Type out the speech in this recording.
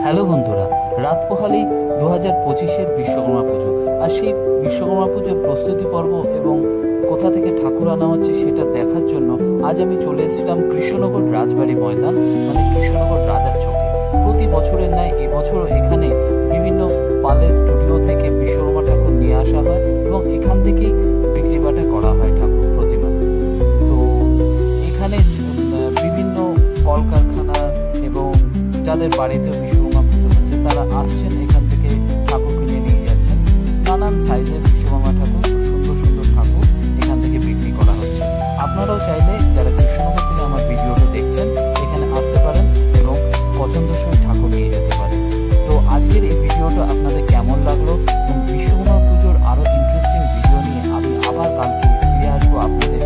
Hello বন্ধুরা, রাত পোহালেই 2025-এর বিশ্বকর্মা পুজো। আর সেই বিশ্বকর্মা পুজোর প্রস্তুতি পর্ব এবং কোথা থেকে ঠাকুর আনা হচ্ছে সেটা দেখার জন্য আজ আমি চলে এসেছিলাম কৃষ্ণনগর রাজবাড়ি ময়দান, মানে কৃষ্ণনগর রাজার চকে। প্রতি বছরের ন্যায় এবছরও এখানে বিভিন্ন পালের স্টুডিও থেকে বিশ্বকর্মা ঠাকুর নিয়ে আসা হয় এবং এখান থেকেই বিক্রিবাটা করা হয় ঠাকুর প্রতিমা। তো এখানে বিভিন্ন কলকারখানা এবং যাদের বাড়িতে বিশ্বকর্মা পুজো হচ্ছে তারা আসছেন, এখান থেকে ঠাকুর কিনে নিয়ে যাচ্ছেন। নানান সাইজের বিশ্বকর্মা ঠাকুর, সুন্দর সুন্দর ঠাকুর এখান থেকে বিক্রি করা হচ্ছে। আপনারাও চাইলে যারা কৃষ্ণনগর থেকে আমার ভিডিওটা দেখছেন এখানে আসতে পারেন এবং পছন্দসই ঠাকুর নিয়ে যেতে পারেন। তো আজকের এই ভিডিওটা আপনাদের কেমন লাগলো এবং বিশ্বকর্মা পুজোর আরও ইন্টারেস্টিং ভিডিও নিয়ে আমি আবার কালকে ফিরে আসবো আপনাদের